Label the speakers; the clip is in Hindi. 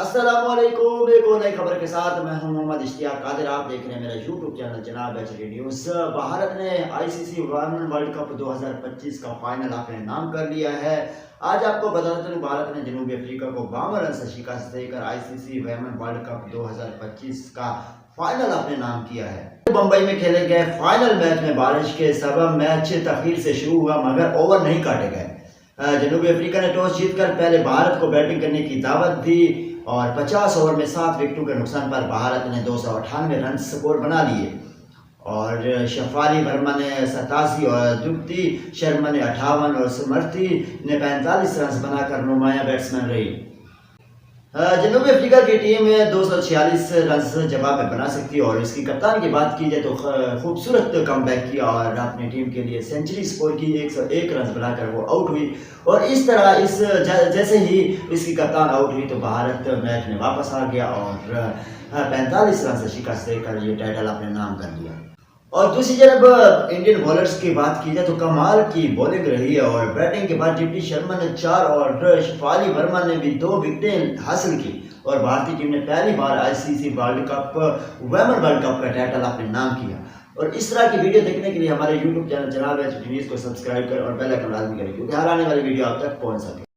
Speaker 1: अस्सलामुअलैकुम। एक और नई खबर के साथ मैं हूं मोहम्मद इश्तियाक कादिर। आप देख रहे हैं मेरा यूट्यूब चैनल जनाब एचडी न्यूज़। भारत ने आईसीसी वुमेन वर्ल्ड कप 2025 का फाइनल अपने नाम कर लिया है। आज आपको बताते चलूं, भारत ने जनूबी अफ्रीका को 52 रन से शिकस्त देकर आईसीसी वुमेन वर्ल्ड कप 2025 का फाइनल अपने नाम किया है। मुंबई में खेले गए फाइनल मैच में बारिश के सबब मैच तखीर से शुरू हुआ, मगर ओवर नहीं काटे गए। जनूबी अफ्रीका ने टॉस जीतकर पहले भारत को बैटिंग करने की दावत दी और 50 ओवर में 7 विकेटों के नुकसान पर भारत ने 298 रन स्कोर बना लिए और शफाली वर्मा ने 87 और द्रुपति शर्मा ने 58 और स्मृति ने 45 रन बनाकर नुमाया बैट्समैन रही। जनूबी अफ्रीका की टीम 246 रन जवाब में बना सकती है और इसकी कप्तान की बात की जाए तो खूबसूरत कमबैक किया और अपनी टीम के लिए सेंचुरी स्कोर की, 101 रन बनाकर वो आउट हुई। और इस तरह जैसे ही इसकी कप्तान आउट हुई तो भारत मैच में वापस आ गया और 45 रन से शिकस्त देकर ये टाइटल अपने नाम कर लिया। और दूसरी तरफ इंडियन बॉलर्स की बात की जाए तो कमाल की बॉलिंग रही है और बैटिंग के बाद दीप्ति शर्मा ने 4 और शफाली वर्मा ने भी 2 विकेटें हासिल की और भारतीय टीम ने पहली बार ICC world cup women world cup का टाइटल अपने नाम किया। और इस तरह की वीडियो देखने के लिए हमारे यूट्यूब चैनल जनाब एचडी न्यूज़ को सब्सक्राइब करें और बेल आइकन लाजमी करें, क्योंकि हर आने वाली वीडियो आप तक पहुंच सके।